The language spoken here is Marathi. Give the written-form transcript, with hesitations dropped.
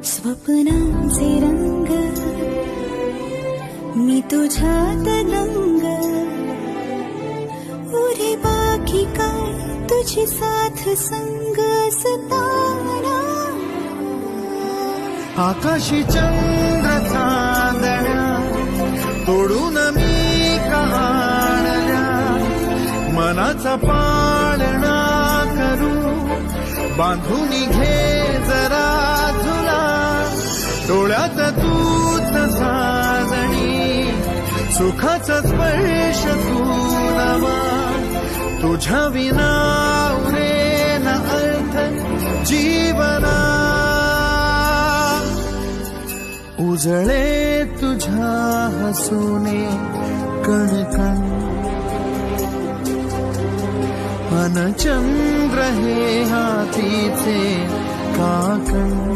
स्वप्नांचे रंग मी तुझ्यात दंग, उरे बाकी काय तुझी साथ संग असताना. आकाशी चंद्र चांदण्या तोडून मी कहाणल्या, मनाचा पाळणा करू बांधून घे जरा झुला. डोळ्यात तूच साजणी सुखाचा स्पर्श तू नवा. तुझ्या विना उरेन अर्थ जीवना. उजळे तुझ्या हसूने कणकण, अन चंद्र हे हातीचे काकण.